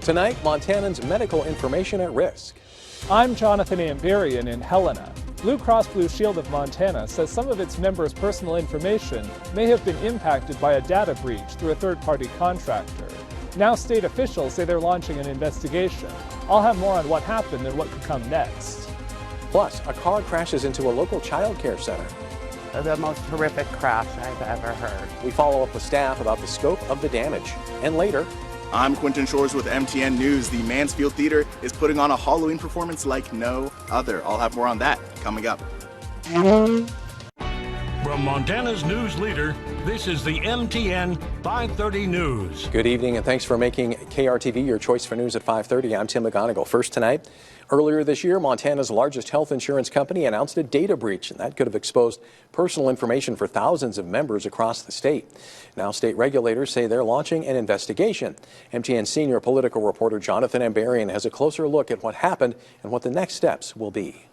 Tonight, Montanans' medical information at risk. I'm Jonathan Amberian in Helena. Blue Cross Blue Shield of Montana says some of its members' personal information may have been impacted by a data breach through a third-party contractor. Now state officials say they're launching an investigation. I'll have more on what happened and what could come next. Plus, a car crashes into a local child care center. The most horrific crash I've ever heard. We follow up with staff about the scope of the damage. And later, I'm Quentin Shores with MTN News. The Mansfield Theater is putting on a Halloween performance like no other. I'll have more on that coming up. From Montana's news leader, this is the MTN 530 News. Good evening and thanks for making KRTV your choice for news at 5:30. I'm Tim McGonigal. First tonight, earlier this year, Montana's largest health insurance company announced a data breach, and that could have exposed personal information for thousands of members across the state. Now, state regulators say they're launching an investigation. MTN senior political reporter Jonathan Amberian has a closer look at what happened and what the next steps will be.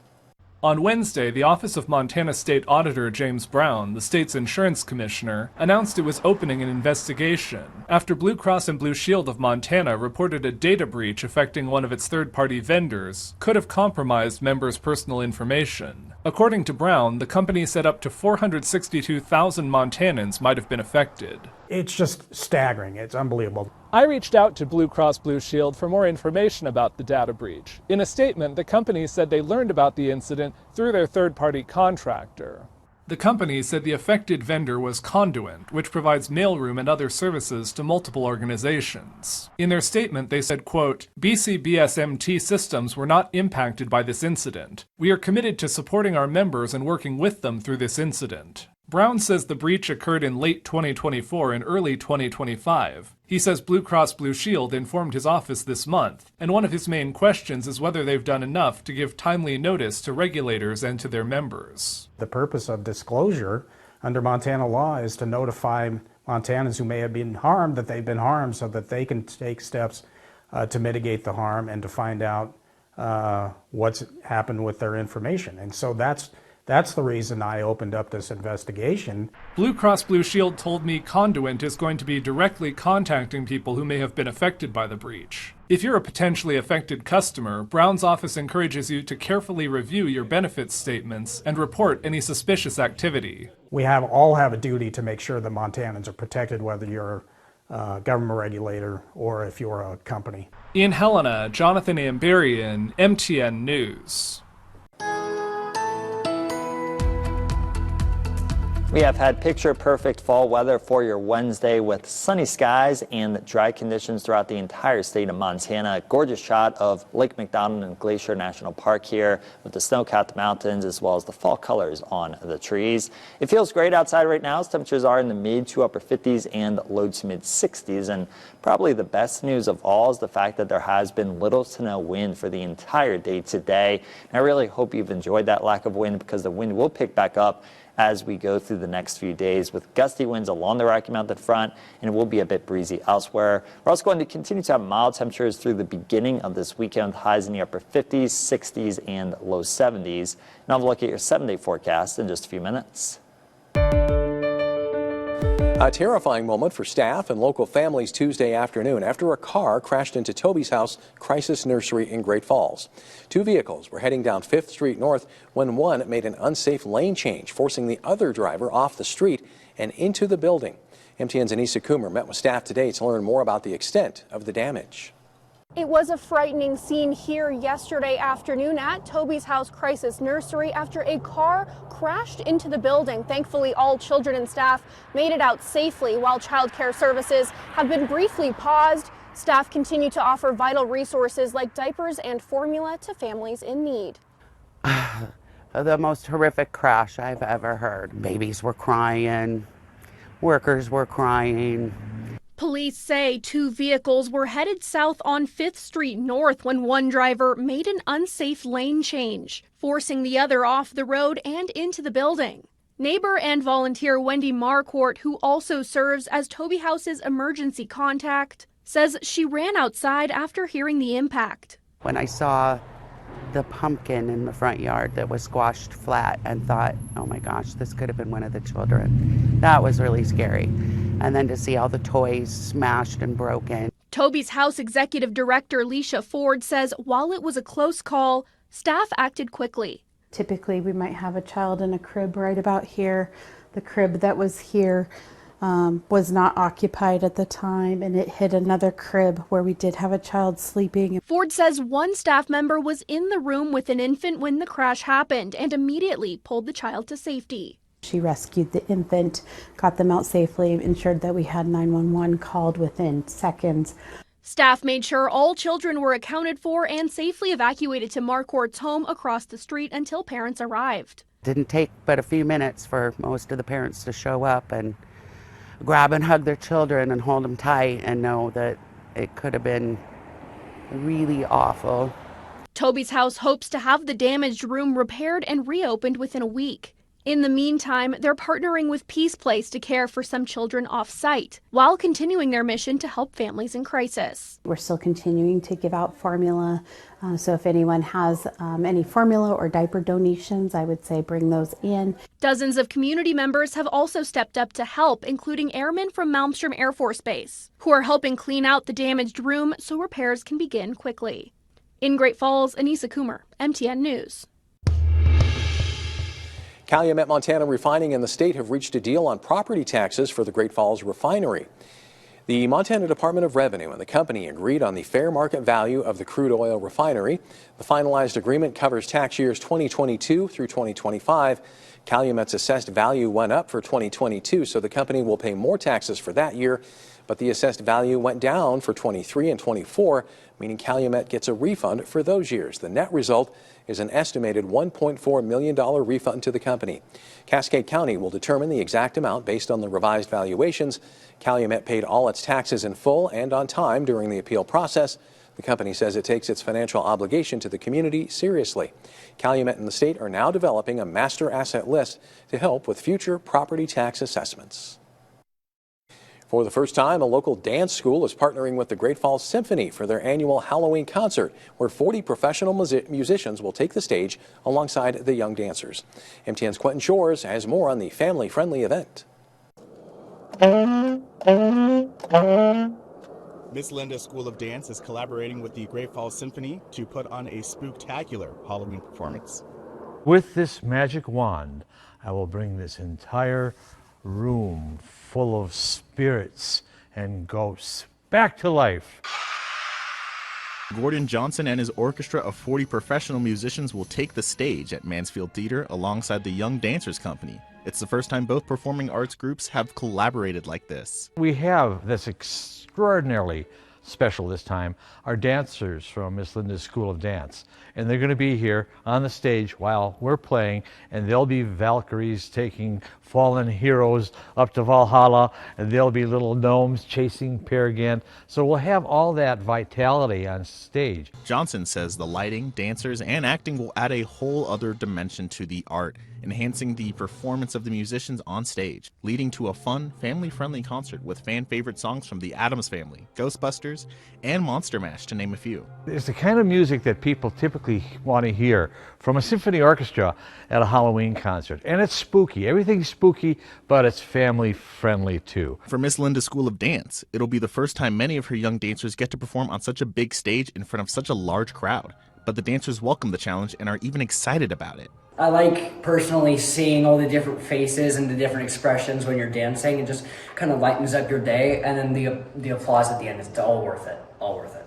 On Wednesday, the Office of Montana State Auditor James Brown, the state's insurance commissioner, announced it was opening an investigation after Blue Cross and Blue Shield of Montana reported a data breach affecting one of its third-party vendors could have compromised members' personal information. According to Brown, the company said up to 462,000 Montanans might have been affected. It's just staggering. It's unbelievable. I reached out to Blue Cross Blue Shield for more information about the data breach. In a statement, the company said they learned about the incident through their third-party contractor. The company said the affected vendor was Conduent, which provides mailroom and other services to multiple organizations. In their statement, they said, quote, "BCBSMT systems were not impacted by this incident. We are committed to supporting our members and working with them through this incident." Brown says the breach occurred in late 2024 and early 2025. He says Blue Cross Blue Shield informed his office this month, and one of his main questions is whether they've done enough to give timely notice to regulators and to their members. The purpose of disclosure under Montana law is to notify Montanans who may have been harmed that they've been harmed so that they can take steps to mitigate the harm and to find out what's happened with their information. And so that's the reason I opened up this investigation. Blue Cross Blue Shield told me Conduent is going to be directly contacting people who may have been affected by the breach. If you're a potentially affected customer, Brown's office encourages you to carefully review your benefits statements and report any suspicious activity. We all have a duty to make sure that Montanans are protected, whether you're a government regulator or if you're a company. In Helena, Jonathan Amberian, MTN News. We have had picture-perfect fall weather for your Wednesday with sunny skies and dry conditions throughout the entire state of Montana. A gorgeous shot of Lake McDonald and Glacier National Park here with the snow-capped mountains as well as the fall colors on the trees. It feels great outside right now as temperatures are in the mid to upper 50s and low to mid 60s. And probably the best news of all is the fact that there has been little to no wind for the entire day today. And I really hope you've enjoyed that lack of wind because the wind will pick back up as we go through the next few days with gusty winds along the Rocky Mountain front, and it will be a bit breezy elsewhere. We're also going to continue to have mild temperatures through the beginning of this weekend with highs in the upper 50s, 60s, and low 70s. And I'll have a look at your 7-day forecast in just a few minutes. A terrifying moment for staff and local families Tuesday afternoon after a car crashed into Toby's House Crisis Nursery in Great Falls. Two vehicles were heading down 5th Street North when one made an unsafe lane change, forcing the other driver off the street and into the building. MTN's Anissa Coomer met with staff today to learn more about the extent of the damage. It was a frightening scene here yesterday afternoon at Toby's House Crisis Nursery after a car crashed into the building. Thankfully, all children and staff made it out safely while child care services have been briefly paused. Staff continue to offer vital resources like diapers and formula to families in need. The most horrific crash I've ever heard. Babies were crying, workers were crying. Police say two vehicles were headed south on 5th Street North when one driver made an unsafe lane change, forcing the other off the road and into the building. Neighbor and volunteer Wendy Marquardt, who also serves as Toby House's emergency contact, says she ran outside after hearing the impact. When I saw the pumpkin in the front yard that was squashed flat and thought, oh my gosh, this could have been one of the children. That was really scary. And then to see all the toys smashed and broken. Toby's House Executive Director Leisha Ford says while it was a close call, staff acted quickly. Typically, we might have a child in a crib right about here. The crib that was here was not occupied at the time, and it hit another crib where we did have a child sleeping. Ford says one staff member was in the room with an infant when the crash happened and immediately pulled the child to safety. She rescued the infant, got them out safely, ensured that we had 911 called within seconds. Staff made sure all children were accounted for and safely evacuated to Marquardt's home across the street until parents arrived. Didn't take but a few minutes for most of the parents to show up and grab and hug their children and hold them tight and know that it could have been really awful. Toby's House hopes to have the damaged room repaired and reopened within a week. In the meantime, they're partnering with Peace Place to care for some children off-site, while continuing their mission to help families in crisis. We're still continuing to give out formula, so if anyone has any formula or diaper donations, I would say bring those in. Dozens of community members have also stepped up to help, including airmen from Malmstrom Air Force Base, who are helping clean out the damaged room so repairs can begin quickly. In Great Falls, Anissa Coomer, MTN News. Calumet Montana Refining and the state have reached a deal on property taxes for the Great Falls refinery. The Montana Department of Revenue and the company agreed on the fair market value of the crude oil refinery. The finalized agreement covers tax years 2022 through 2025. Calumet's assessed value went up for 2022, so the company will pay more taxes for that year. But the assessed value went down for 23 and 24, meaning Calumet gets a refund for those years. The net result is an estimated $1.4 million refund to the company. Cascade County will determine the exact amount based on the revised valuations. Calumet paid all its taxes in full and on time during the appeal process. The company says it takes its financial obligation to the community seriously. Calumet and the state are now developing a master asset list to help with future property tax assessments. For the first time, a local dance school is partnering with the Great Falls Symphony for their annual Halloween concert, where 40 professional musicians will take the stage alongside the young dancers. MTN's Quentin Shores has more on the family-friendly event. Miss Linda School of Dance is collaborating with the Great Falls Symphony to put on a spooktacular Halloween performance. With this magic wand, I will bring this entire room full of spirits and ghosts back to life. Gordon Johnson and his orchestra of 40 professional musicians will take the stage at Mansfield Theater alongside the Young Dancers Company. It's the first time both performing arts groups have collaborated like this. We have this extraordinarily special this time, our dancers from Miss Linda's School of Dance. And they're going to be here on the stage while we're playing, and they'll be Valkyries taking fallen heroes up to Valhalla, and there'll be little gnomes chasing Peer Gynt. So we'll have all that vitality on stage. Johnson says the lighting, dancers, and acting will add a whole other dimension to the art, enhancing the performance of the musicians on stage, leading to a fun, family-friendly concert with fan-favorite songs from the Addams Family, Ghostbusters, and Monster Mash, to name a few. It's the kind of music that people typically want to hear from a symphony orchestra at a Halloween concert. And it's spooky. Everything's spooky, but it's family-friendly too. For Miss Linda School of Dance, it'll be the first time many of her young dancers get to perform on such a big stage in front of such a large crowd. But the dancers welcome the challenge and are even excited about it. I like personally seeing all the different faces and the different expressions when you're dancing. It just kind of lightens up your day, and then the applause at the end, it's all worth it, all worth it.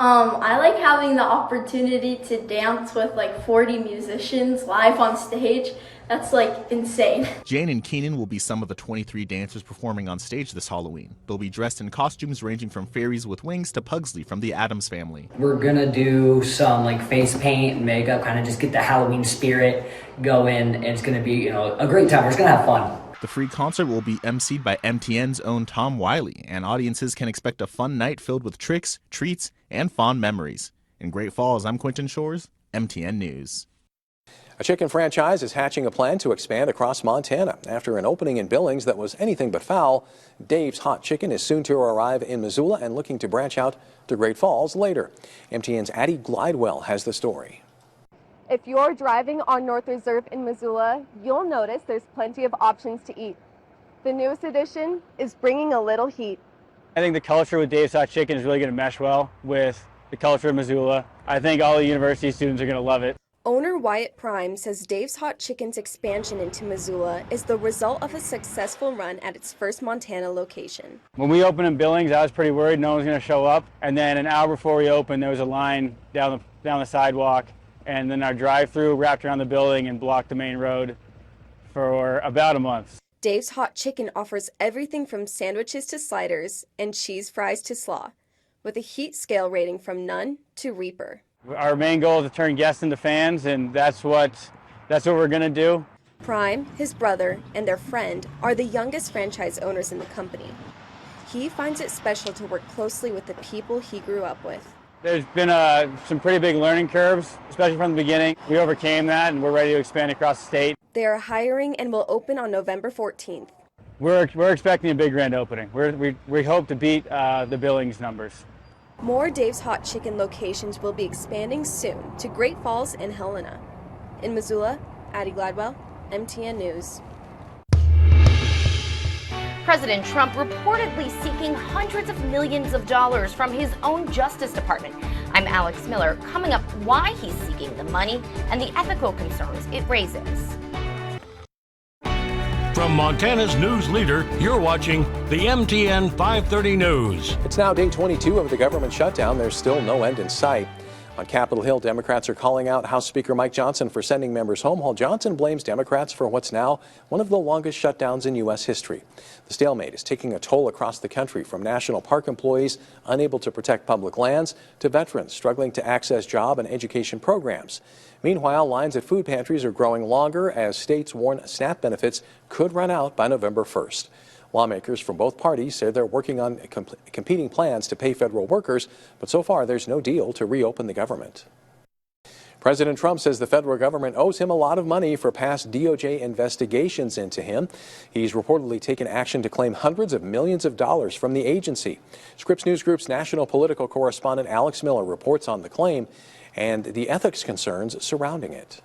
I like having the opportunity to dance with like 40 musicians live on stage. That's like insane. Jane and Keenan will be some of the 23 dancers performing on stage this Halloween. They'll be dressed in costumes ranging from fairies with wings to Pugsley from the Addams Family. We're gonna do some like face paint and makeup, kind of just get the Halloween spirit going, and it's gonna be, a great time. We're just gonna have fun. The free concert will be emceed by MTN's own Tom Wiley, and audiences can expect a fun night filled with tricks, treats, and fond memories. In Great Falls, I'm Quentin Shores, MTN News. A chicken franchise is hatching a plan to expand across Montana. After an opening in Billings that was anything but foul, Dave's Hot Chicken is soon to arrive in Missoula and looking to branch out to Great Falls later. MTN's Addie Glidewell has the story. If you're driving on North Reserve in Missoula, you'll notice there's plenty of options to eat. The newest addition is bringing a little heat. I think the culture with Dave's Hot Chicken is really going to mesh well with the culture of Missoula. I think all the university students are going to love it. Owner Wyatt Prime says Dave's Hot Chicken's expansion into Missoula is the result of a successful run at its first Montana location. When we opened in Billings, I was pretty worried no one was going to show up. And then an hour before we opened, there was a line down the sidewalk. And then our drive-through wrapped around the building and blocked the main road for about a month. Dave's Hot Chicken offers everything from sandwiches to sliders and cheese fries to slaw, with a heat scale rating from none to Reaper. Our main goal is to turn guests into fans, and that's what we're going to do. Prime, his brother, and their friend are the youngest franchise owners in the company. He finds it special to work closely with the people he grew up with. There's been some pretty big learning curves, especially from the beginning. We overcame that, and we're ready to expand across the state. They are hiring and will open on November 14th. We're expecting a big grand opening. We hope to beat the Billings numbers. More Dave's Hot Chicken locations will be expanding soon to Great Falls and Helena. In Missoula, Addie Gladwell, MTN News. President Trump reportedly seeking hundreds of millions of dollars from his own Justice Department. I'm Alex Miller. Coming up, why he's seeking the money and the ethical concerns it raises. From Montana's news leader, you're watching the MTN 530 News. It's now day 22 of the government shutdown. There's still no end in sight. On Capitol Hill, Democrats are calling out House Speaker Mike Johnson for sending members home, while Johnson blames Democrats for what's now one of the longest shutdowns in U.S. history. The stalemate is taking a toll across the country, from national park employees unable to protect public lands to veterans struggling to access job and education programs. Meanwhile, lines at food pantries are growing longer as states warn SNAP benefits could run out by November 1st. Lawmakers from both parties say they're working on competing plans to pay federal workers, but so far there's no deal to reopen the government. President Trump says the federal government owes him a lot of money for past DOJ investigations into him. He's reportedly taken action to claim hundreds of millions of dollars from the agency. Scripps News Group's national political correspondent Alex Miller reports on the claim and the ethics concerns surrounding it.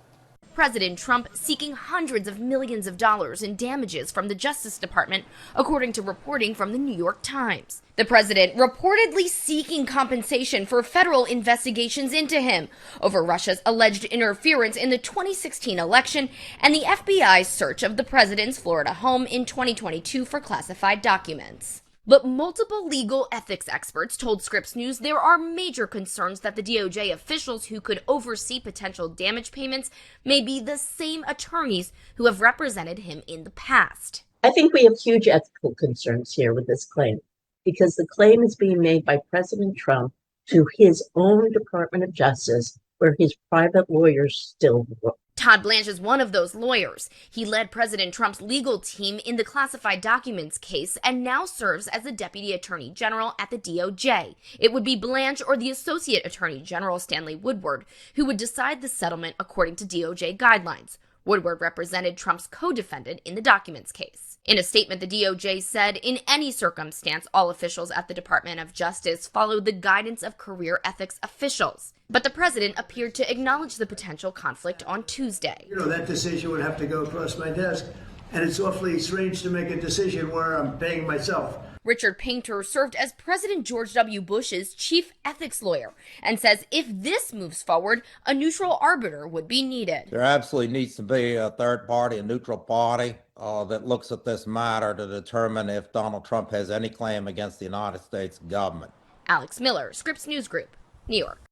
President Trump seeking hundreds of millions of dollars in damages from the Justice Department, according to reporting from the New York Times. The president reportedly seeking compensation for federal investigations into him over Russia's alleged interference in the 2016 election and the FBI's search of the president's Florida home in 2022 for classified documents. But multiple legal ethics experts told Scripps News there are major concerns that the DOJ officials who could oversee potential damage payments may be the same attorneys who have represented him in the past. I think we have huge ethical concerns here with this claim, because the claim is being made by President Trump to his own Department of Justice, where his private lawyers still work. Todd Blanche is one of those lawyers. He led President Trump's legal team in the classified documents case and now serves as the Deputy Attorney General at the DOJ. It would be Blanche or the Associate Attorney General Stanley Woodward who would decide the settlement according to DOJ guidelines. Woodward represented Trump's co-defendant in the documents case. In a statement, the DOJ said, in any circumstance, all officials at the Department of Justice follow the guidance of career ethics officials. But the president appeared to acknowledge the potential conflict on Tuesday. That decision would have to go across my desk, and it's awfully strange to make a decision where I'm paying myself. Richard Painter served as President George W. Bush's chief ethics lawyer and says if this moves forward, a neutral arbiter would be needed. There absolutely needs to be a third party, a neutral party that looks at this matter to determine if Donald Trump has any claim against the United States government. Alex Miller, Scripps News Group, New York.